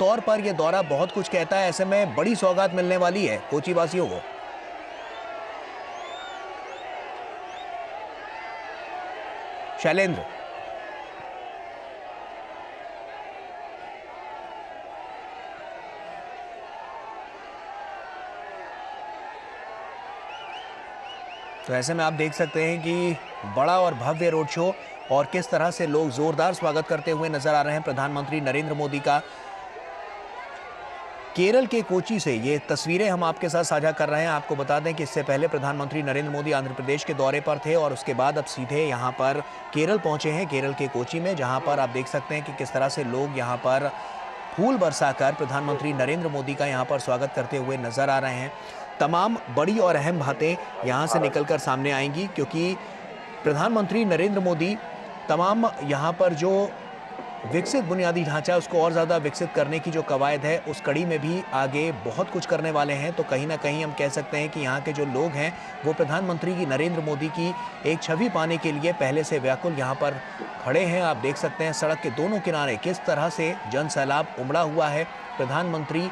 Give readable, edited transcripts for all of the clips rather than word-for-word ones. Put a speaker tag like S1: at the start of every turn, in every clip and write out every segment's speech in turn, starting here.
S1: तौर पर यह दौरा बहुत कुछ कहता है, ऐसे में बड़ी सौगात मिलने वाली है कोची वासियों को। शैलेंद्र, तो ऐसे में आप देख सकते हैं कि बड़ा और भव्य रोड शो और किस तरह से लोग जोरदार स्वागत करते हुए नजर आ रहे हैं प्रधानमंत्री नरेंद्र मोदी का। केरल के कोची से ये तस्वीरें हम आपके साथ साझा कर रहे हैं। आपको बता दें कि इससे पहले प्रधानमंत्री नरेंद्र मोदी आंध्र प्रदेश के दौरे पर थे और उसके बाद अब सीधे यहां पर केरल पहुंचे हैं, केरल के कोची में, जहां पर आप देख सकते हैं कि किस तरह से लोग यहां पर फूल बरसाकर प्रधानमंत्री नरेंद्र मोदी का यहां पर स्वागत करते हुए नजर आ रहे हैं। तमाम बड़ी और अहम बातें यहां से निकलकर सामने आएंगी, क्योंकि प्रधानमंत्री नरेंद्र मोदी तमाम यहां पर जो विकसित बुनियादी ढांचा उसको और ज़्यादा विकसित करने की जो कवायद है उस कड़ी में भी आगे बहुत कुछ करने वाले हैं। तो कहीं ना कहीं हम कह सकते हैं कि यहाँ के जो लोग हैं वो प्रधानमंत्री की नरेंद्र मोदी की एक छवि पाने के लिए पहले से व्याकुल यहाँ पर खड़े हैं। आप देख सकते हैं सड़क के दोनों किनारे किस तरह से जन सैलाब उमड़ा हुआ है। प्रधानमंत्री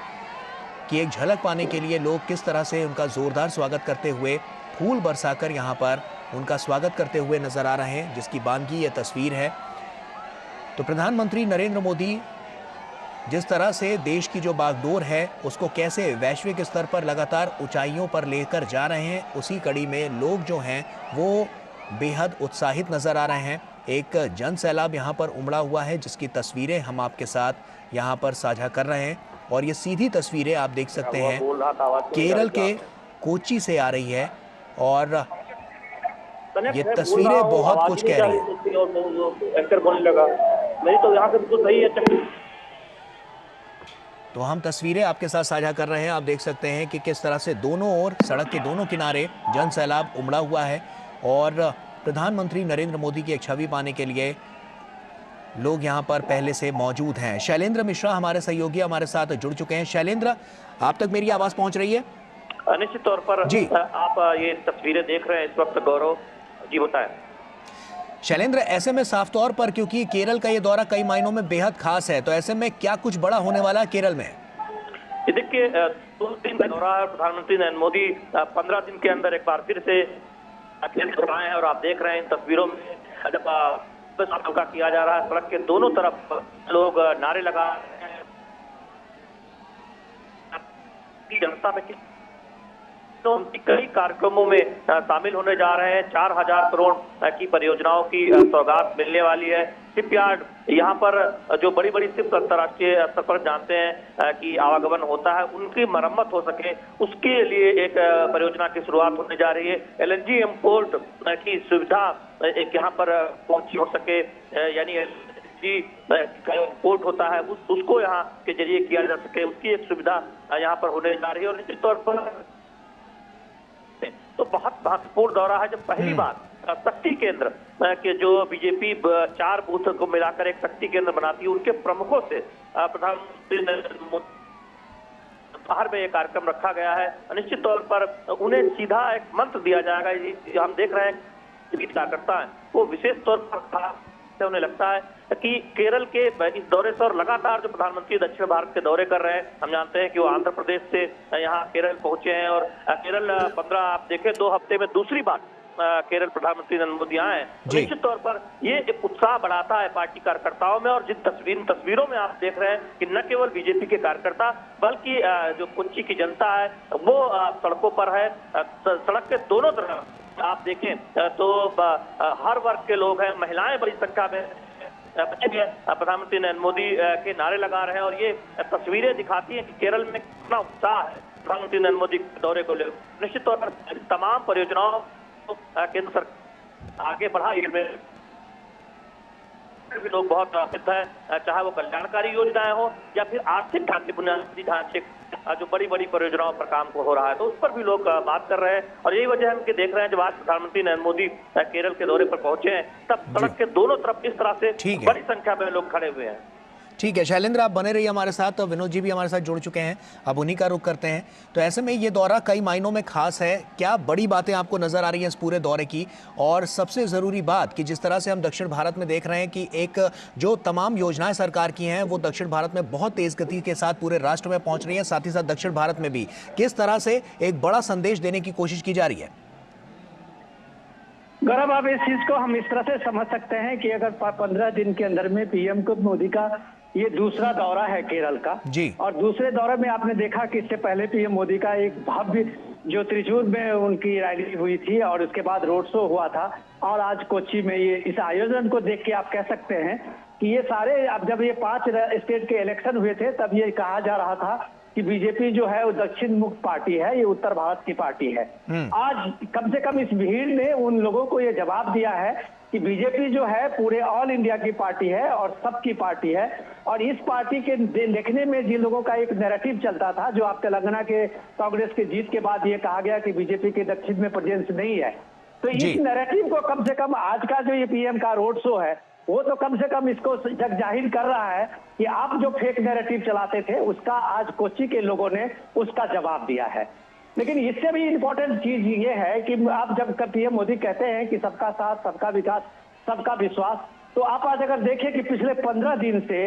S1: की एक झलक पाने के लिए लोग किस तरह से उनका जोरदार स्वागत करते हुए फूल बरसाकर यहाँ पर उनका स्वागत करते हुए नजर आ रहे हैं, जिसकी बानगी ये तस्वीर है। तो प्रधानमंत्री नरेंद्र मोदी जिस तरह से देश की जो बागडोर है उसको कैसे वैश्विक स्तर पर लगातार ऊंचाइयों पर लेकर जा रहे हैं, उसी कड़ी में लोग जो हैं वो बेहद उत्साहित नजर आ रहे हैं। एक जन सैलाब यहाँ पर उमड़ा हुआ है, जिसकी तस्वीरें हम आपके साथ यहाँ पर साझा कर रहे हैं। और ये सीधी तस्वीरें आप देख सकते हैं केरल के कोची से आ रही है और ये तस्वीरें बहुत कुछ कह रही हैं। तो हम तस्वीरें आपके साथ साझा कर रहे हैं। आप देख सकते हैं कि किस तरह से दोनों ओर सड़क के दोनों किनारे जन सैलाब उमड़ा हुआ है और प्रधानमंत्री नरेंद्र मोदी की एक छवि पाने के लिए लोग यहां पर पहले से मौजूद हैं। शैलेंद्र मिश्रा हमारे सहयोगी हमारे साथ जुड़ चुके हैं। शैलेंद्र, आप तक मेरी आवाज पहुंच रही है?
S2: निश्चित तौर पर जी आप ये तस्वीरें देख रहे हैं इस वक्त। गौरव जी बताएं।
S1: शैलेंद्र, ऐसे में साफ तौर पर क्योंकि केरल का ये दौरा कई मायनों में बेहद खास है, तो ऐसे में क्या कुछ बड़ा होने वाला है केरल में?
S2: देखिए 2 दिन का दौरा है प्रधानमंत्री नरेंद्र मोदी 15 दिन के अंदर एक बार फिर से आए हैं और आप देख रहे हैं इन तस्वीरों में जब का किया जा रहा है, सड़क के दोनों तरफ लोग नारे लगा रहे हैं। जनता में तो कई कार्यक्रमों में शामिल होने जा रहे हैं। 4000 करोड़ की परियोजनाओं की सौगात मिलने वाली है। शिपयार्ड यहाँ पर जो बड़ी बड़ी शिप अंतर्राष्ट्रीय स्तर पर जानते हैं कि आवागमन होता है, उनकी मरम्मत हो सके उसके लिए एक परियोजना की शुरुआत होने जा रही है। LNG इंपोर्ट की सुविधा एक यहाँ पर पहुंची हो सके, यानी इंपोर्ट होता है उसको यहाँ के जरिए किया जा सके, उसकी एक सुविधा यहाँ पर होने जा रही है। और निश्चित तौर पर तो बहुत महत्वपूर्ण दौरा है। जब पहली बार शक्ति केंद्र के जो बीजेपी 4 बूथ को मिलाकर एक शक्ति केंद्र बनाती है, उनके प्रमुखों से प्रधानमंत्री नरेंद्र मोदी बाहर में एक कार्यक्रम रखा गया है। निश्चित तौर पर उन्हें सीधा एक मंत्र दिया जाएगा। हम देख रहे हैं कार्यकर्ता है वो विशेष तौर पर उन्हें लगता है कि केरल के इस दौरे से और लगातार जो प्रधानमंत्री दक्षिण भारत के दौरे कर रहे हैं, हम जानते हैं कि वो आंध्र प्रदेश से यहाँ केरल पहुंचे हैं और केरल 15 आप देखें 2 हफ्ते में दूसरी बार केरल प्रधानमंत्री नरेंद्र मोदी आए हैं। निश्चित तौर पर ये एक उत्साह बढ़ाता है पार्टी कार्यकर्ताओं में। और जिन तस्वीरों में आप देख रहे हैं कि न केवल बीजेपी के कार्यकर्ता बल्कि जो कोच्चि की जनता है वो सड़कों पर है। सड़क के दोनों तरफ आप देखें तो हर वर्ग के लोग हैं, महिलाएं बड़ी संख्या में प्रधानमंत्री नरेंद्र मोदी के नारे लगा रहे हैं। और ये तस्वीरें दिखाती हैं कि केरल में कितना उत्साह है प्रधानमंत्री नरेंद्र मोदी के दौरे को लेकर। निश्चित तौर पर तमाम परियोजनाओं को केंद्र सरकार आगे बढ़ाई में भी लोग बहुत प्रसिद्ध है, चाहे वो कल्याणकारी योजनाएं हो या फिर आर्थिक ढांचे बुनियादी ढांचे जो बड़ी बड़ी परियोजनाओं पर काम हो रहा है, तो उस पर भी लोग बात कर रहे हैं। और यही वजह हम देख रहे हैं जब आज प्रधानमंत्री नरेंद्र मोदी केरल के दौरे पर पहुंचे हैं तब सड़क के दोनों तरफ इस तरह से बड़ी संख्या में लोग खड़े हुए हैं।
S1: ठीक है शैलेंद्र, आप बने रहिए हमारे साथ। तो विनोद जी भी हमारे साथ जुड़ चुके हैं, अब उन्हीं का रुख करते हैं। तो ऐसे में ये दौरा कई मायनों में खास है, क्या बड़ी बातें आपको नजर आ रही हैं इस पूरे दौरे की? और सबसे ज़रूरी बात कि जिस तरह से हम दक्षिण भारत में देख रहे हैं कि एक जो तमाम योजनाएं सरकार की हैं वो दक्षिण भारत में बहुत तेज गति के साथ पूरे राष्ट्र में पहुंच रही हैं, साथ ही साथ दक्षिण भारत में भी किस तरह से एक बड़ा संदेश देने की कोशिश की जा रही है?
S3: गौरव, अब इस चीज को हम इस तरह से समझ सकते हैं कि अगर 15 दिन के अंदर में पीएम को मोदी का ये दूसरा दौरा है केरल का
S1: जी।
S3: और दूसरे दौरे में आपने देखा कि इससे पहले पीएम मोदी का एक भव्य जो त्रिचूर में उनकी रैली हुई थी और उसके बाद रोड शो हुआ था और आज कोच्चि में ये इस आयोजन को देख के आप कह सकते हैं कि ये सारे, अब जब ये 5 स्टेट के इलेक्शन हुए थे तब ये कहा जा रहा था कि बीजेपी जो है वो दक्षिण मुक्त पार्टी है, ये उत्तर भारत की पार्टी है। आज कम से कम इस भीड़ ने उन लोगों को ये जवाब दिया है कि बीजेपी जो है पूरे ऑल इंडिया की पार्टी है और सबकी पार्टी है। और इस पार्टी के लिखने में जिन लोगों का एक नैरेटिव चलता था, जो आप तेलंगाना के कांग्रेस के जीत के बाद ये कहा गया कि बीजेपी के दक्षिण में प्रेजेंस नहीं है, तो इस नैरेटिव को कम से कम आज का जो ये पीएम का रोड शो है वो तो कम से कम इसको जग जाहिर कर रहा है कि आप जो फेक नैरेटिव चलाते थे उसका आज कोच्चि के लोगों ने उसका जवाब दिया है। लेकिन इससे भी इम्पोर्टेंट चीज ये है कि आप जब पीएम मोदी कहते हैं कि सबका साथ, सबका विकास, सबका विश्वास, तो आप आज अगर देखें कि पिछले 15 दिन से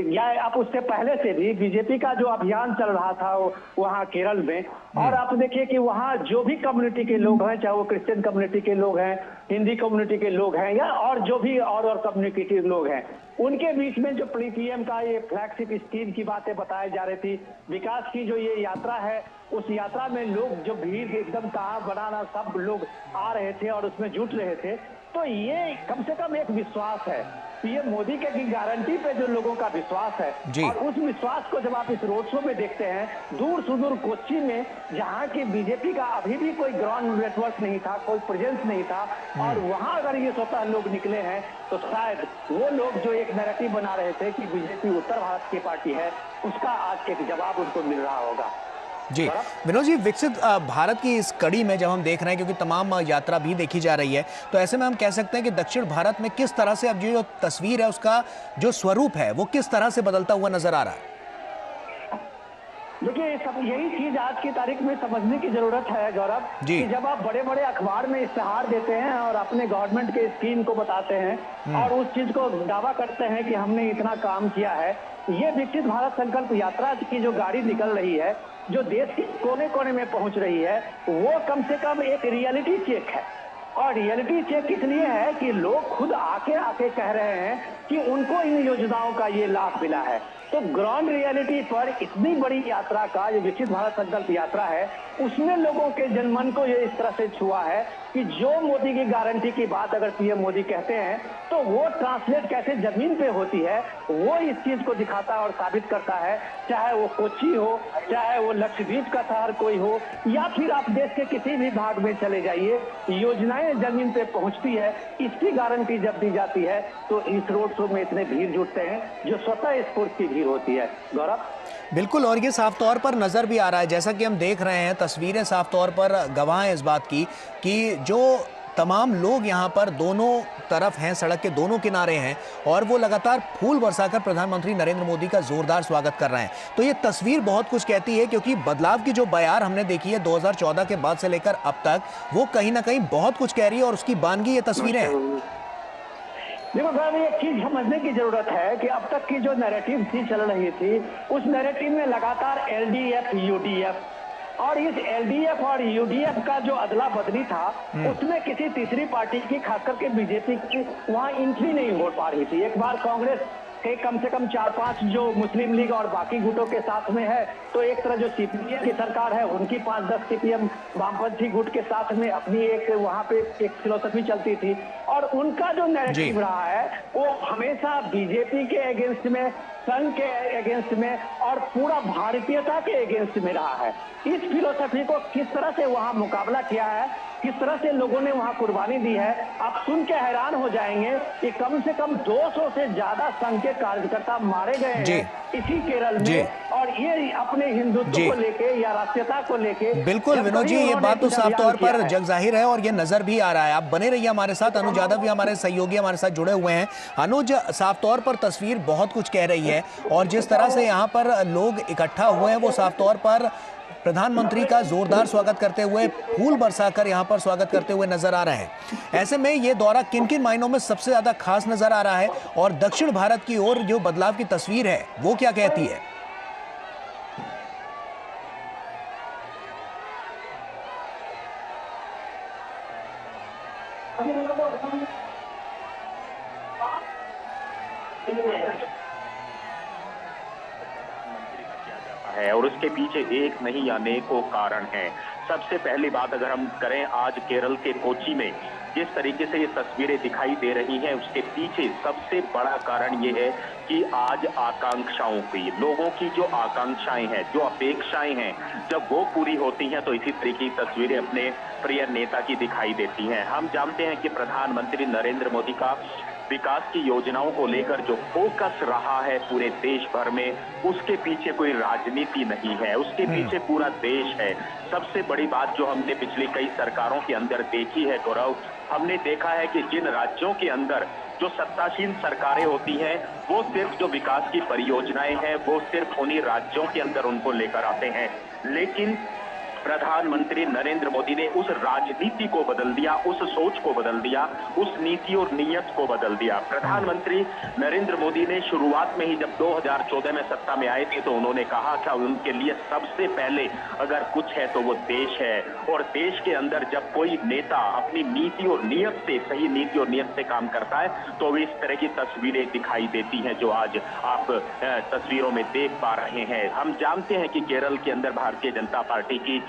S3: या आप उससे पहले से भी बीजेपी का जो अभियान चल रहा था वहाँ केरल में, और आप देखिए कि वहाँ जो भी कम्युनिटी के लोग हैं, चाहे वो क्रिश्चियन कम्युनिटी के लोग हैं, हिंदी कम्युनिटी के लोग हैं या और जो भी और कम्युनिटी के लोग हैं, उनके बीच में जो पीएम का ये फ्लैगशिप स्कीम की बातें बताई जा रही थी, विकास की जो ये यात्रा है, उस यात्रा में लोग जो भीड़ एकदम कहाँ बनाना सब लोग आ रहे थे और उसमें जुट रहे थे, तो ये कम से कम एक विश्वास है। पीएम मोदी के की गारंटी पे जो लोगों का विश्वास है और उस विश्वास को जब आप इस रोड शो में देखते हैं, दूर सुदूर कोच्चि में जहां की बीजेपी का अभी भी कोई ग्राउंड नेटवर्क नहीं था, कोई प्रेजेंस नहीं था, और वहां अगर ये स्वतः लोग निकले हैं तो शायद वो लोग जो एक नैरेटिव बना रहे थे कि बीजेपी उत्तर भारत की पार्टी है, उसका आज एक जवाब उनको मिल रहा होगा।
S1: जी विनोद जी, विकसित भारत की इस कड़ी में जब हम देख रहे हैं, क्योंकि तमाम यात्रा भी देखी जा रही है, तो ऐसे में हम कह सकते हैं कि दक्षिण भारत में किस तरह से अब जो तस्वीर है उसका जो स्वरूप है वो किस तरह से बदलता हुआ नजर आ रहा है?
S3: देखिए, सब यही चीज आज की तारीख में समझने की जरूरत है गौरव, कि जब आप बड़े बड़े अखबार में इश्तेहार देते हैं और अपने गवर्नमेंट के स्कीम को बताते हैं और उस चीज को दावा करते हैं कि हमने इतना काम किया है, ये विकसित भारत संकल्प यात्रा की जो गाड़ी निकल रही है, जो देश के कोने कोने में पहुंच रही है, वो कम से कम एक रियलिटी चेक है। और रियलिटी चेक इसलिए है कि लोग खुद आके कह रहे हैं कि उनको इन योजनाओं का ये लाभ मिला है। तो ग्राउंड रियलिटी पर इतनी बड़ी यात्रा का ये विकसित भारत संकल्प यात्रा है, उसमें लोगों के जनमन को ये इस तरह से छुआ है कि जो मोदी की गारंटी की बात अगर पीएम मोदी कहते हैं तो वो ट्रांसलेट कैसे जमीन पे होती है, वो इस चीज को दिखाता और साबित करता है। चाहे वो कोच्चि हो, चाहे वो लक्षद्वीप का शहर कोई हो, या फिर आप देश के किसी भी भाग में चले जाइए, योजनाएं जमीन पे पहुंचती है, इसकी गारंटी जब दी जाती है तो इस रोड शो में इतने भीड़ जुटते हैं जो स्वतः स्फूर्त की भीड़ होती है। गौरव,
S1: बिल्कुल, और ये साफ तौर पर नजर भी आ रहा है, जैसा कि हम देख रहे हैं, तस्वीरें साफ तौर पर गवाह हैं इस बात की कि जो तमाम लोग यहाँ पर दोनों तरफ हैं, सड़क के दोनों किनारे हैं और वो लगातार फूल बरसाकर प्रधानमंत्री नरेंद्र मोदी का जोरदार स्वागत कर रहे हैं। तो ये तस्वीर बहुत कुछ कहती है, क्योंकि बदलाव की जो बयार हमने देखी है 2014 के बाद से लेकर अब तक, वो कहीं ना कहीं बहुत कुछ कह रही है और उसकी बानगी ये तस्वीरें हैं।
S3: देखो सर, एक चीज समझने की जरूरत है कि अब तक की जो नैरेटिव थी चल रही थी, उस नैरेटिव में लगातार एलडीएफ, यूडीएफ, और इस एलडीएफ और यूडीएफ का जो अदला बदली था, उसमें किसी तीसरी पार्टी की, खासकर के बीजेपी की वहां एंट्री नहीं हो पा रही थी। एक बार कांग्रेस के कम से कम 4-5 जो मुस्लिम लीग और बाकी गुटों के साथ में है, तो एक तरह जो सीपीएम की सरकार है उनकी 5-10 सीपीएम वामपंथी गुट के साथ में अपनी एक वहां पे एक फिलोसफी चलती थी, और उनका जो नैरेटिव रहा है वो हमेशा बीजेपी के अगेंस्ट में, संघ के अगेंस्ट में और पूरा भारतीयता के अगेंस्ट में रहा है। इस फिलोसफी को किस तरह से वहां मुकाबला किया है, किस तरह से लोगों ने वहां कुर्बानी दी है, आप सुन के हैरान हो जाएंगे कि कम से कम 200 से ज्यादा संघ के कार्यकर्ता मारे गए हैं इसी केरल में, और ये अपने हिंदुत्व
S1: जी
S3: को लेके या राष्ट्रीयता को लेके
S1: बिल्कुल विनोद जी, ये बात तो साफ तौर पर जग जाहिर है और ये नजर भी आ रहा है। आप बने रहिए हमारे साथ। अनुज यादव भी हमारे सहयोगी हमारे साथ जुड़े हुए हैं। अनुज, साफ तौर पर तस्वीर बहुत कुछ कह रही है और जिस तरह से यहाँ पर लोग इकट्ठा हुए हैं वो साफ तौर पर प्रधानमंत्री का जोरदार स्वागत करते हुए, फूल बरसाकर यहाँ पर स्वागत करते हुए नजर आ रहे हैं। ऐसे में ये दौरा किन किन मायनों में सबसे ज्यादा खास नजर आ रहा है और दक्षिण भारत की ओर जो बदलाव की तस्वीर है वो क्या कहती है?
S4: है और उसके पीछे एक नहीं अनेकों कारण हैं। सबसे पहली बात अगर हम करें, आज केरल के कोच्चि में जिस तरीके से ये तस्वीरें दिखाई दे रही हैं, उसके पीछे सबसे बड़ा कारण ये है कि आज आकांक्षाओं की, लोगों की जो आकांक्षाएं हैं, जो अपेक्षाएं हैं, जब वो पूरी होती हैं तो इसी तरीके की तस्वीरें अपने प्रिय नेता की दिखाई देती हैं। हम जानते हैं कि प्रधानमंत्री नरेंद्र मोदी का विकास की योजनाओं को लेकर जो फोकस रहा है पूरे देश भर में, उसके पीछे कोई राजनीति नहीं है, उसके पीछे पूरा देश है। सबसे बड़ी बात जो हमने पिछली कई सरकारों के अंदर देखी है गौरव, हमने देखा है कि जिन राज्यों के अंदर जो सत्तासीन सरकारें होती हैं, वो सिर्फ जो विकास की परियोजनाएं हैं वो सिर्फ उन्हीं राज्यों के अंदर उनको लेकर आते हैं। लेकिन प्रधानमंत्री नरेंद्र मोदी ने उस राजनीति को बदल दिया, उस सोच को बदल दिया, उस नीति और नीयत को बदल दिया। प्रधानमंत्री नरेंद्र मोदी ने शुरुआत में ही जब 2014 में सत्ता में आए थे तो उन्होंने कहा था उनके लिए सबसे पहले अगर कुछ है तो वो देश है, और देश के अंदर जब कोई नेता अपनी नीति और नीयत से, सही नीति और नियत से काम करता है तो इस तरह की तस्वीरें दिखाई देती हैं जो आज आप तस्वीरों में देख पा रहे हैं। हम जानते हैं कि केरल के अंदर भारतीय जनता पार्टी की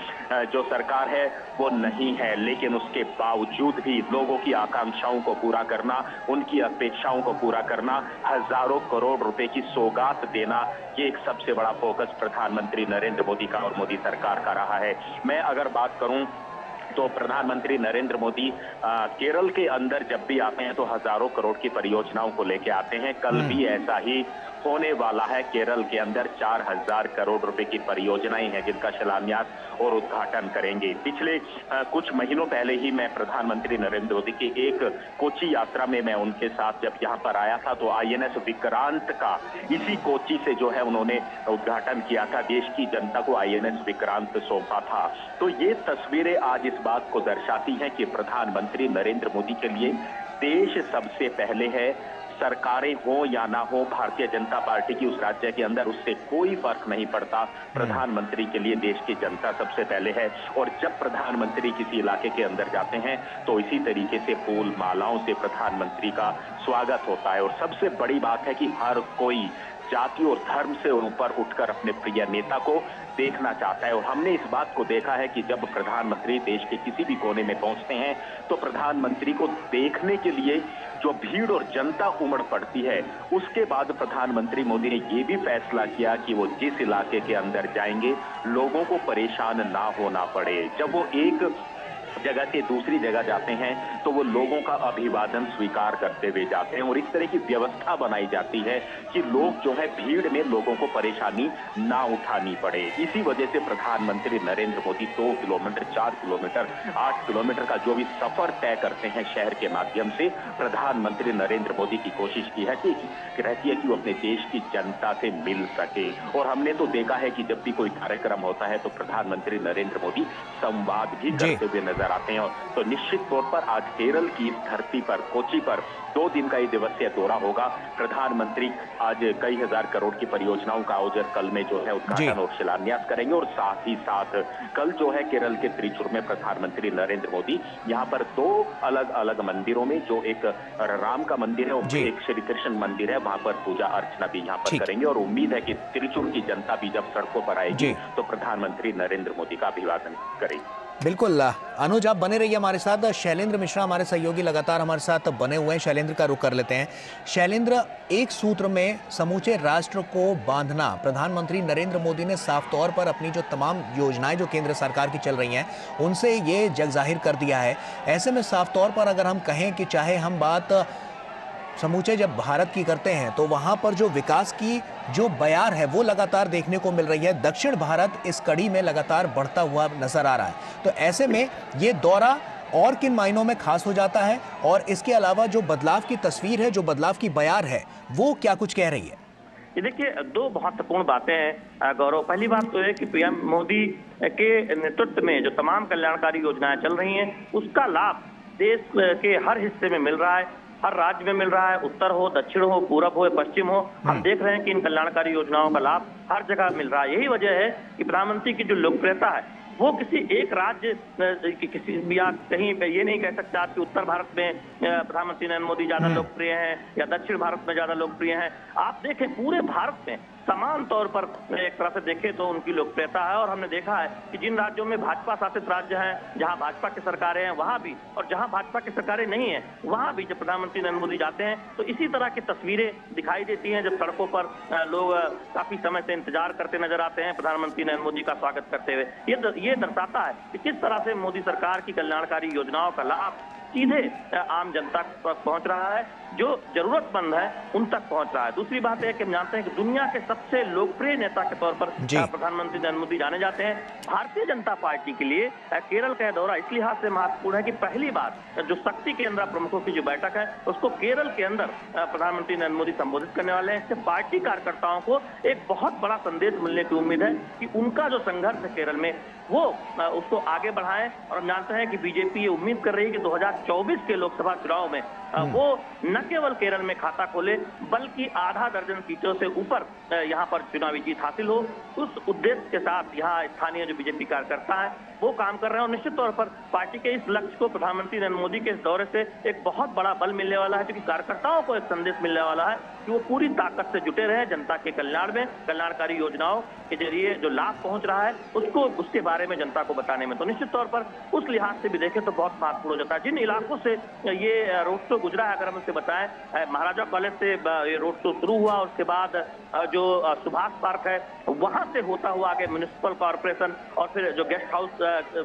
S4: जो सरकार है वो नहीं है, लेकिन उसके बावजूद भी लोगों की आकांक्षाओं को पूरा करना, उनकी अपेक्षाओं को पूरा करना, हजारों करोड़ रुपए की सौगात देना, ये एक सबसे बड़ा फोकस प्रधानमंत्री नरेंद्र मोदी का और मोदी सरकार का रहा है। मैं अगर बात करूं तो प्रधानमंत्री नरेंद्र मोदी केरल के अंदर जब भी आते हैं तो हजारों करोड़ की परियोजनाओं को लेके आते हैं। कल भी ऐसा ही होने वाला है। केरल के अंदर 4000 करोड़ रुपए की परियोजनाएं हैं जिनका शिलान्यास और उद्घाटन करेंगे। पिछले कुछ महीनों पहले ही मैं प्रधानमंत्री नरेंद्र मोदी की एक कोच्चि यात्रा में मैं उनके साथ जब यहाँ पर आया था तो INS विक्रांत का इसी कोच्चि से जो है उन्होंने उद्घाटन किया था, देश की जनता को INS विक्रांत सौंपा था। तो ये तस्वीरें आज इस बात को दर्शाती हैं कि प्रधानमंत्री नरेंद्र मोदी के लिए देश सबसे पहले है। सरकारें हो या ना हो, भारतीय जनता पार्टी की उस राज्य के अंदर उससे कोई फर्क नहीं पड़ता। प्रधानमंत्री के लिए देश की जनता सबसे पहले है, और जब प्रधानमंत्री किसी इलाके के अंदर जाते हैं तो इसी तरीके से फूल मालाओं से प्रधानमंत्री का स्वागत होता है। और सबसे बड़ी बात है कि हर कोई जाति और धर्म से ऊपर उठकर अपने प्रिय नेता को देखना चाहता है। और हमने इस बात को देखा है कि जब प्रधानमंत्री देश के किसी भी कोने में पहुंचते हैं तो प्रधानमंत्री को देखने के लिए जो भीड़ और जनता उमड़ पड़ती है, उसके बाद प्रधानमंत्री मोदी ने ये भी फैसला किया कि वो जिस इलाके के अंदर जाएंगे लोगों को परेशान ना होना पड़े। जब वो एक जगह से दूसरी जगह जाते हैं तो वो लोगों का अभिवादन स्वीकार करते हुए जाते हैं, और इस तरह की व्यवस्था बनाई जाती है कि लोग जो है भीड़ में लोगों को परेशानी ना उठानी पड़े। इसी वजह से प्रधानमंत्री Narendra Modi 2 kilometre, 4 kilometre, 8 kilometre का जो भी सफर तय करते हैं शहर के माध्यम से, प्रधानमंत्री नरेंद्र मोदी की कोशिश की है कि रहती है कि वो अपने देश की जनता से मिल सके। और हमने तो देखा है कि जब भी कोई कार्यक्रम होता है तो प्रधानमंत्री नरेंद्र मोदी संवाद भी करते हुए नजर आते हैं। तो निश्चित तौर पर आज केरल की इस धरती पर, कोच्चि पर 2 दिन का ये दिवसीय दौरा होगा। प्रधानमंत्री आज कई हजार करोड़ की परियोजनाओं का आयोजन कल में जो है उद्घाटन और शिलान्यास करेंगे, और साथ ही साथ कल जो है केरल के त्रिचूर में प्रधानमंत्री नरेंद्र मोदी यहाँ पर 2 अलग अलग मंदिरों में, जो एक राम का मंदिर है और एक श्री कृष्ण मंदिर है, वहां पर पूजा अर्चना भी यहाँ पर करेंगे। और उम्मीद है कि त्रिचूर की जनता भी जब सड़कों पर आएगी तो प्रधानमंत्री नरेंद्र मोदी का अभिवादन करेगी।
S1: बिल्कुल अनुज, आप बने रहिए हमारे साथ। शैलेंद्र मिश्रा हमारे सहयोगी लगातार हमारे साथ बने हुए हैं। शैलेंद्र का रुख कर लेते हैं। शैलेंद्र, एक सूत्र में समूचे राष्ट्र को बांधना, प्रधानमंत्री नरेंद्र मोदी ने साफ तौर पर अपनी जो तमाम योजनाएं जो केंद्र सरकार की चल रही हैं उनसे ये जग जाहिर कर दिया है। ऐसे में साफ तौर पर अगर हम कहें कि चाहे हम बात समूचे जब भारत की करते हैं तो वहाँ पर जो विकास की जो बयार है वो लगातार देखने को मिल रही है। दक्षिण भारत इस कड़ी में लगातार बढ़ता हुआ नजर आ रहा है। तो ऐसे में ये दौरा और किन मायनों में खास हो जाता है, और इसके अलावा जो बदलाव की तस्वीर है, जो बदलाव की बयार है, वो क्या कुछ कह रही है?
S2: ये देखिए, दो महत्वपूर्ण बातें हैं गौरव। पहली बात तो है कि पीएम मोदी के नेतृत्व में जो तमाम कल्याणकारी योजनाएं चल रही हैं, उसका लाभ देश के हर हिस्से में मिल रहा है, हर राज्य में मिल रहा है। उत्तर हो, दक्षिण हो, पूरब हो, पश्चिम हो, हम देख रहे हैं कि इन कल्याणकारी योजनाओं का लाभ हर जगह मिल रहा है। यही वजह है कि प्रधानमंत्री की जो लोकप्रियता है वो किसी एक राज्य किसी या कहीं पे ये नहीं कह सकता आप कि उत्तर भारत में प्रधानमंत्री नरेंद्र मोदी ज्यादा लोकप्रिय हैं या दक्षिण भारत में ज्यादा लोकप्रिय हैं। आप देखें पूरे भारत में समान तौर पर एक तरह से देखें तो उनकी लोकप्रियता है। और हमने देखा है कि जिन राज्यों में भाजपा शासित राज्य हैं, जहां भाजपा की सरकारें हैं, वहां भी, और जहां भाजपा की सरकारें नहीं है वहां भी जब प्रधानमंत्री नरेंद्र मोदी जाते हैं तो इसी तरह की तस्वीरें दिखाई देती हैं। जब सड़कों पर लोग काफी समय से इंतजार करते नजर आते हैं प्रधानमंत्री नरेंद्र मोदी का स्वागत करते हुए, ये दर्शाता है कि किस तरह से मोदी सरकार की कल्याणकारी योजनाओं का लाभ सीधे आम जनता तक पहुंच रहा है, जो जरूरतमंद है उन तक पहुंच रहा है। दूसरी बात है कि हम जानते हैं कि दुनिया के सबसे लोकप्रिय नेता के तौर पर प्रधानमंत्री नरेंद्र मोदी जाने जाते हैं। भारतीय जनता पार्टी के लिए केरल का दौरा इस लिहाज से महत्वपूर्ण है कि पहली बार जो शक्ति केंद्र प्रमुखों की जो बैठक है उसको केरल के अंदर प्रधानमंत्री नरेंद्र मोदी संबोधित करने वाले हैं। इससे पार्टी कार्यकर्ताओं को एक बहुत बड़ा संदेश मिलने की उम्मीद है कि उनका जो संघर्ष है केरल में वो उसको आगे बढ़ाएं। और हम जानते हैं कि बीजेपी ये उम्मीद कर रही है कि 2024 के लोकसभा चुनाव में वो न केवल केरल में खाता खोले बल्कि आधा दर्जन सीटों से ऊपर यहाँ पर चुनावी जीत हासिल हो। उस उद्देश्य के साथ यहाँ स्थानीय जो बीजेपी कार्यकर्ता है वो काम कर रहे हैं। और निश्चित तौर पर पार्टी के इस लक्ष्य को प्रधानमंत्री नरेंद्र मोदी के इस दौरे से एक बहुत बड़ा बल मिलने वाला है, क्योंकि कार्यकर्ताओं को एक संदेश मिलने वाला है कि वो पूरी ताकत से जुटे रहे जनता के कल्याण में, कल्याणकारी योजनाओं के जरिए जो लाभ पहुंच रहा है उसको, उसके बारे में जनता को बताने में। तो निश्चित तौर पर उस लिहाज से भी देखें तो बहुत महत्वपूर्ण हो जाता है। जिन इलाकों से ये रोड शो गुजरा है, अगर हम उससे बताएं, महाराजा कॉलेज से ये रोड शो शुरू हुआ, उसके बाद जो सुभाष पार्क है वहां से होता हुआ आगे म्युनिसिपल कॉर्पोरेशन और फिर जो गेस्ट हाउस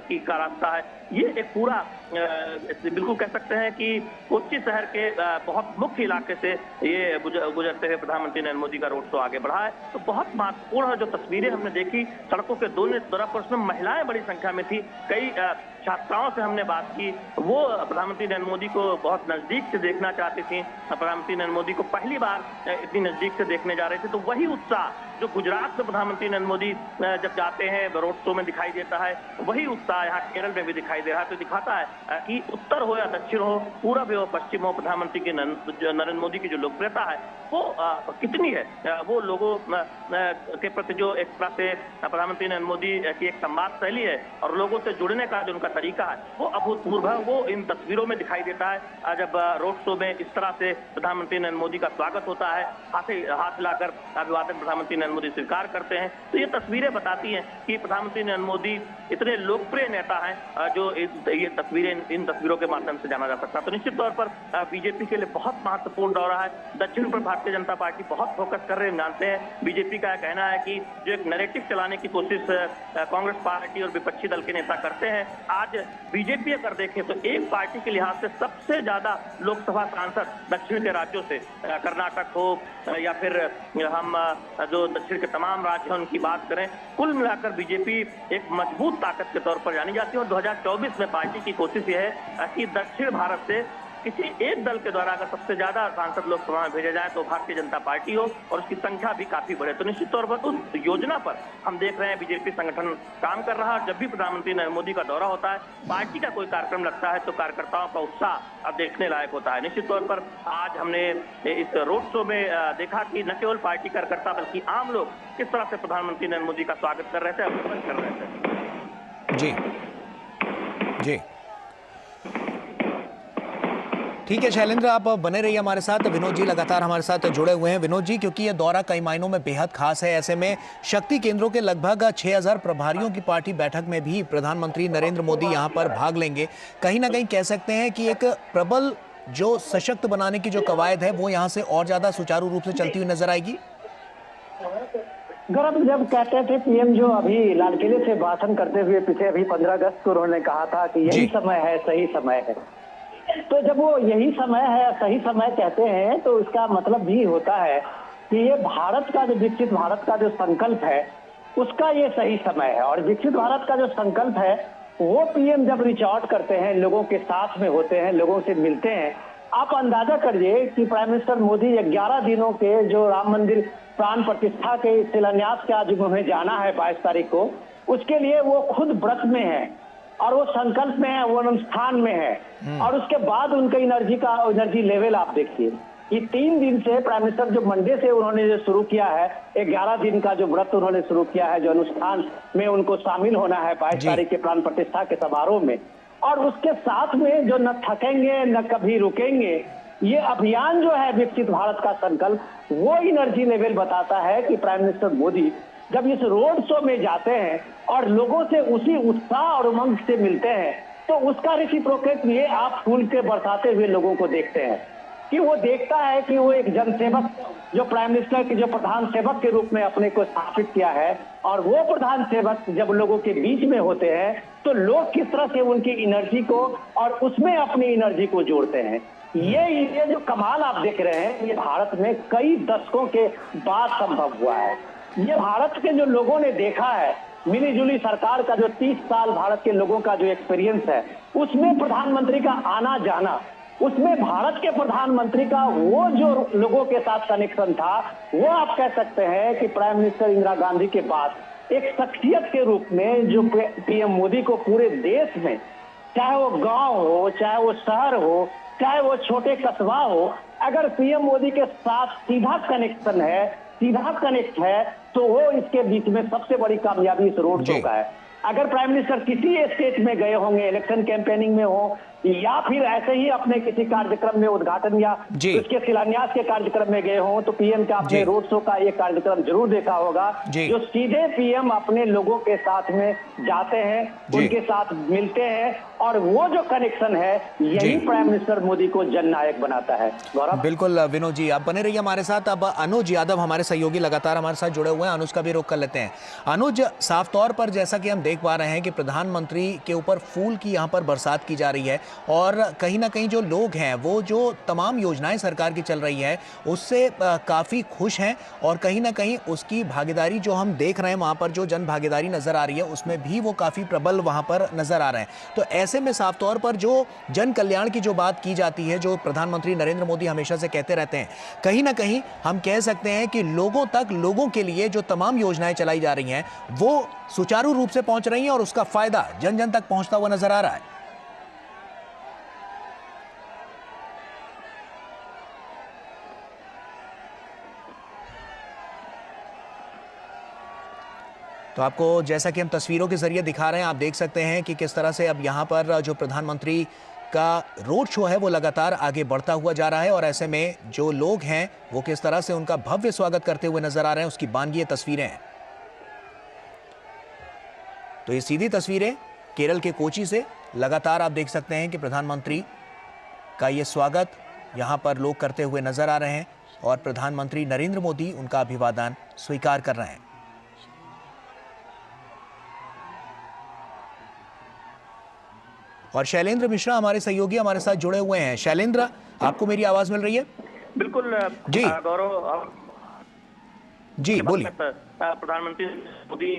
S2: की का रास्ता है, ये एक पूरा बिल्कुल कह सकते हैं कि कोच्चि शहर के बहुत मुख्य इलाके से ये गुजरते हुए प्रधानमंत्री नरेंद्र मोदी का रोड शो आगे बढ़ा है। तो बहुत महत्वपूर्ण है। जो तस्वीरें हमने देखी सड़कों के दोनों तरफ, उसमें महिलाएं बड़ी संख्या में थी। कई छात्राओं से हमने बात की, वो प्रधानमंत्री नरेंद्र मोदी को बहुत नजदीक से देखना चाहती थी, प्रधानमंत्री नरेंद्र मोदी को पहली बार इतनी नजदीक से देखने जा रहे थे। तो वही उत्साह जो गुजरात में प्रधानमंत्री नरेंद्र मोदी जब जाते हैं रोड शो में दिखाई देता है, वही उत्साह यहाँ केरल में भी दिखाई दे रहा है। तो दिखाता है कि उत्तर हो या दक्षिण हो, पूरब हो पश्चिम हो, प्रधानमंत्री की नरेंद्र मोदी की जो लोकप्रियता है वो कितनी है, वो लोगों के प्रति जो एक तरह से प्रधानमंत्री नरेंद्र मोदी की एक संवाद शैली है और लोगों से जुड़ने का जो उनका तरीका है वो अभूतपूर्व है। वो इन तस्वीरों में दिखाई देता है जब रोड शो में इस तरह से प्रधानमंत्री नरेंद्र मोदी का स्वागत होता है, हाथ हिलाकर अभिवादन प्रधानमंत्री नरेंद्र मोदी स्वीकार करते हैं। तो ये तस्वीरें बताती हैं कि प्रधानमंत्री नरेंद्र मोदी इतने लोकप्रिय नेता हैं जो ये तस्वीरें, इन तस्वीरों के माध्यम से जाना जा सकता है। तो निश्चित तौर पर बीजेपी के लिए बहुत महत्वपूर्ण दौरा है। दक्षिण पर भारतीय जनता पार्टी बहुत फोकस कर रहे हैं। जानते हैं बीजेपी का कहना है कि जो एक नैरेटिव चलाने की कोशिश कांग्रेस पार्टी और विपक्षी दल के नेता करते हैं, आज बीजेपी अगर देखें तो एक पार्टी के लिहाज से सबसे ज्यादा लोकसभा सांसद दक्षिण के राज्यों से, कर्नाटक हो या फिर हम जो दक्षिण के तमाम राज्य हैं उनकी बात करें, कुल मिलाकर बीजेपी एक मजबूत ताकत के तौर पर जानी जाती है। और 2024 में पार्टी की कोशिश यह है कि दक्षिण भारत से किसी एक दल के द्वारा अगर सबसे ज्यादा सांसद लोकसभा में भेजा जाए तो भारतीय जनता पार्टी हो और उसकी संख्या भी काफी बढ़े। तो निश्चित तौर पर उस योजना पर हम देख रहे हैं बीजेपी संगठन काम कर रहा है। जब भी प्रधानमंत्री नरेंद्र मोदी का दौरा होता है, पार्टी का कोई कार्यक्रम लगता है तो कार्यकर्ताओं का उत्साह अब देखने लायक होता है। निश्चित तौर पर आज हमने इस रोड शो में देखा कि न केवल पार्टी कार्यकर्ता बल्कि आम लोग किस तरह से प्रधानमंत्री नरेंद्र मोदी का स्वागत कर रहे थे, अभिनंदन कर रहे थे।
S1: जी जी, ठीक है शैलेंद्र, आप बने रहिए हमारे साथ। विनोद जी लगातार हमारे साथ जुड़े हुए हैं। विनोद जी, क्योंकि ये दौरा कई मायनों में बेहद खास है, ऐसे में शक्ति केंद्रों के लगभग 6000 प्रभारियों की पार्टी बैठक में भी प्रधानमंत्री नरेंद्र मोदी यहां पर भाग लेंगे। कहीं ना कहीं कह सकते हैं कि एक प्रबल जो सशक्त बनाने की जो कवायद है वो यहाँ से और ज्यादा सुचारू रूप से चलती हुई नजर आएगी।
S3: गौरव, जब कहते थे पीएम जो अभी लाल किले से भाषण करते हुए पीछे अभी 15 अगस्त को उन्होंने कहा था कि यही समय है, सही समय है, तो जब वो यही समय है, सही समय कहते हैं तो इसका मतलब भी होता है कि ये भारत का जो विकसित भारत का जो संकल्प है उसका ये सही समय है। और विकसित भारत का जो संकल्प है वो पीएम जब रीच आउट करते हैं, लोगों के साथ में होते हैं, लोगों से मिलते हैं, आप अंदाजा करिए कि प्राइम मिनिस्टर मोदी 11 दिनों के जो राम मंदिर प्राण प्रतिष्ठा के शिलान्यास के आज उन्हें जाना है 22 तारीख को, उसके लिए वो खुद व्रत में है और वो संकल्प में है, वो अनुष्ठान में है। और उसके बाद उनका एनर्जी लेवल आप देखिए कि 3 दिन से प्राइम मिनिस्टर जो मंडे से उन्होंने जो शुरू किया है, 11 दिन का जो व्रत उन्होंने शुरू किया है, जो अनुष्ठान में उनको शामिल होना है 22 तारीख के प्राण प्रतिष्ठा के समारोह में, और उसके साथ में जो न थकेंगे न कभी रुकेंगे, ये अभियान जो है विकसित भारत का संकल्प, वो एनर्जी लेवल बताता है कि प्राइम मिनिस्टर मोदी जब इस रोड शो में जाते हैं और लोगों से उसी उत्साह और उमंग से मिलते हैं, तो उसका रेसिप्रोकेट ये आप फूल के बरसाते हुए लोगों को देखते हैं कि वो देखता है कि वो एक जनसेवक जो प्राइम मिनिस्टर के जो प्रधान सेवक के रूप में अपने को स्थापित किया है, और वो प्रधान सेवक जब लोगों के बीच में होते हैं तो लोग किस तरह से उनकी एनर्जी को और उसमें अपनी एनर्जी को जोड़ते हैं। ये जो कमाल आप देख रहे हैं, ये भारत में कई दशकों के बाद संभव हुआ है। ये भारत के जो लोगों ने देखा है, मिलीजुली सरकार का जो 30 साल भारत के लोगों का जो एक्सपीरियंस है, उसमें प्रधानमंत्री का आना जाना, उसमें भारत के प्रधानमंत्री का वो जो लोगों के साथ कनेक्शन था, वो आप कह सकते हैं कि प्राइम मिनिस्टर इंदिरा गांधी के बाद एक शख्सियत के रूप में जो पीएम मोदी को पूरे देश में, चाहे वो गांव हो, चाहे वो शहर हो, चाहे वो छोटे कस्बा हो, अगर पीएम मोदी के साथ सीधा कनेक्शन है, सीधा कनेक्ट है, तो वो इसके बीच में सबसे बड़ी कामयाबी इस रोड शो का है। अगर प्राइम मिनिस्टर किसी स्टेट में गए होंगे, इलेक्शन कैंपेनिंग में हो, या फिर ऐसे ही अपने किसी कार्यक्रम में उद्घाटन या उसके शिलान्यास के कार्यक्रम में गए हों, तो पीएम का अपने रोड शो का ये कार्यक्रम जरूर देखा होगा, जो सीधे पीएम अपने लोगों के साथ में जाते हैं, उनके साथ मिलते हैं, और वो जो कनेक्शन है यही प्राइम मिनिस्टर मोदी को जननायक बनाता है। गौरव,
S1: बिल्कुल विनोद जी, आप बने रहिए हमारे साथ। अब अनुज यादव हमारे सहयोगी लगातार हमारे साथ जुड़े हुए हैं, अनुज का भी रुख कर लेते हैं। अनुज, साफ तौर पर जैसा कि हम देख पा रहे हैं कि प्रधानमंत्री के ऊपर फूल की यहाँ पर बरसात की जा रही है, और कहीं ना कहीं जो लोग हैं वो जो तमाम योजनाएं सरकार की चल रही है उससे काफ़ी खुश हैं, और कहीं ना कहीं उसकी भागीदारी जो हम देख रहे हैं वहाँ पर जो जन भागीदारी नज़र आ रही है उसमें भी वो काफ़ी प्रबल वहाँ पर नज़र आ रहे हैं। तो ऐसे में साफ तौर पर जो जन कल्याण की जो बात की जाती है, जो प्रधानमंत्री नरेंद्र मोदी हमेशा से कहते रहते हैं, कहीं ना कहीं हम कह सकते हैं कि लोगों तक, लोगों के लिए जो तमाम योजनाएं चलाई जा रही हैं वो सुचारू रूप से पहुंच रही हैं और उसका फायदा जन जन तक पहुंचता हुआ नजर आ रहा है। तो आपको जैसा कि हम तस्वीरों के जरिए दिखा रहे हैं, आप देख सकते हैं कि किस तरह से अब यहाँ पर जो प्रधानमंत्री का रोड शो है वो लगातार आगे बढ़ता हुआ जा रहा है, और ऐसे में जो लोग हैं वो किस तरह से उनका भव्य स्वागत करते हुए नजर आ रहे हैं, उसकी बानगी तस्वीरें हैं। तो ये सीधी तस्वीरें केरल के कोची से लगातार आप देख सकते हैं कि प्रधानमंत्री का ये स्वागत यहाँ पर लोग करते हुए नजर आ रहे हैं, और प्रधानमंत्री नरेंद्र मोदी उनका अभिवादन स्वीकार कर रहे हैं। और शैलेंद्र मिश्रा हमारे सहयोगी हमारे साथ जुड़े हुए हैं। शैलेंद्र, आपको मेरी आवाज मिल रही है?
S2: बिल्कुल
S1: जी
S2: गौरव
S1: जी, बोलिए।
S2: प्रधानमंत्री मोदी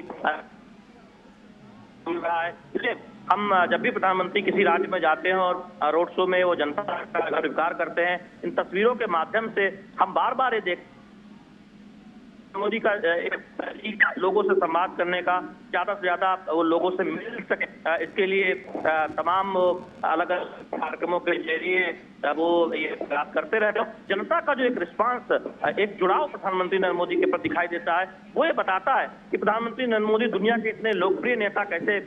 S2: मिल रहा है, इसलिए हम जब भी प्रधानमंत्री किसी राज्य में जाते हैं और रोड शो में वो जनता का स्वीकार करते हैं, इन तस्वीरों के माध्यम से हम बार बार ये देख मोदी का एक लोगों से संवाद करने का, ज्यादा से ज्यादा वो लोगों से मिल सके, इसके लिए तमाम अलग अलग कार्यक्रमों के जरिए वो ये प्रयास करते रहते हैं। जनता का जो एक रिस्पांस, एक जुड़ाव प्रधानमंत्री नरेंद्र मोदी के प्रति दिखाई देता है, वो ये बताता है कि प्रधानमंत्री नरेंद्र मोदी दुनिया के इतने लोकप्रिय नेता कैसे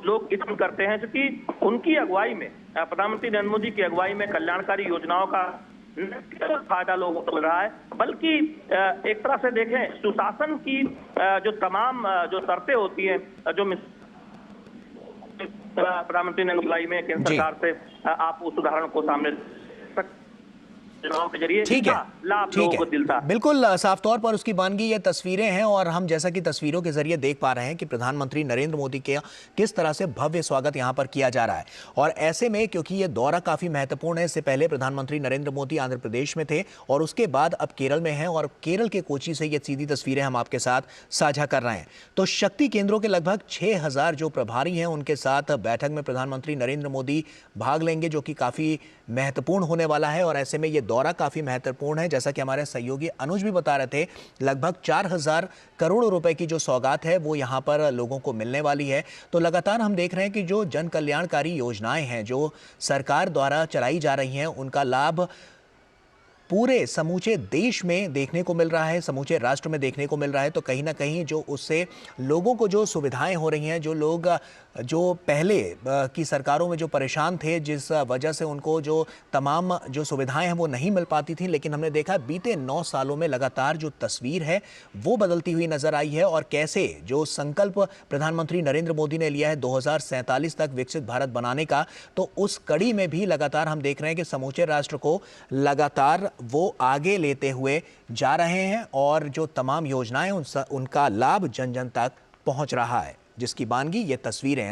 S2: लोग इतना करते हैं, क्योंकि उनकी अगुवाई में, प्रधानमंत्री नरेंद्र मोदी की अगुवाई में कल्याणकारी योजनाओं का फायदा लोगों को मिल रहा है, बल्कि एक तरह से देखें सुशासन की जो तमाम जो शर्तें होती हैं, जो प्रधानमंत्री ने अगुवाई में केंद्र सरकार से, आप उस उदाहरण को सामने योजनाओं के जरिए
S1: ठीक है,
S2: इसका लाभ
S1: ठीक
S2: लोगों को मिलता
S1: है,
S2: है।
S1: बिल्कुल साफ तौर पर उसकी बानगी ये तस्वीरें हैं और हम जैसा कि तस्वीरों के जरिए देख पा रहे हैं कि प्रधानमंत्री नरेंद्र मोदी के किस तरह से भव्य स्वागत यहां पर किया जा रहा है। और ऐसे में क्योंकि ये दौरा काफी महत्वपूर्ण है, इससे पहले प्रधानमंत्री नरेंद्र मोदी आंध्र प्रदेश में थे और उसके बाद अब केरल में हैं और केरल के कोची से ये सीधी तस्वीरें हम आपके साथ साझा कर रहे हैं। तो शक्ति केंद्रों के लगभग 6000 जो प्रभारी हैं उनके साथ बैठक में प्रधानमंत्री नरेंद्र मोदी भाग लेंगे, जो कि काफी महत्वपूर्ण होने वाला है। और ऐसे में ये दौरा काफी महत्वपूर्ण है, जैसा कि हमारे सहयोगी अनुज भी बता रहे थे, लगभग 4000 करोड़ रुपए की जो सौगात है वो यहाँ पर लोगों को मिलने वाली है। तो लगातार हम देख रहे हैं कि जो जन कल्याणकारी योजनाएं हैं जो सरकार द्वारा चलाई जा रही हैं उनका लाभ पूरे समूचे देश में देखने को मिल रहा है, समूचे राष्ट्र में देखने को मिल रहा है। तो कहीं ना कहीं जो उससे लोगों को जो सुविधाएं हो रही हैं, जो लोग जो पहले की सरकारों में जो परेशान थे, जिस वजह से उनको जो तमाम जो सुविधाएं हैं वो नहीं मिल पाती थी, लेकिन हमने देखा बीते 9 सालों में लगातार जो तस्वीर है वो बदलती हुई नजर आई है। और कैसे जो संकल्प प्रधानमंत्री नरेंद्र मोदी ने लिया है 2047 तक विकसित भारत बनाने का, तो उस कड़ी में भी लगातार हम देख रहे हैं कि समूचे राष्ट्र को लगातार वो आगे लेते हुए जा रहे हैं और जो तमाम योजनाएं उनका लाभ जन जन तक पहुंच रहा है, जिसकी बानगी ये तस्वीरें हैं।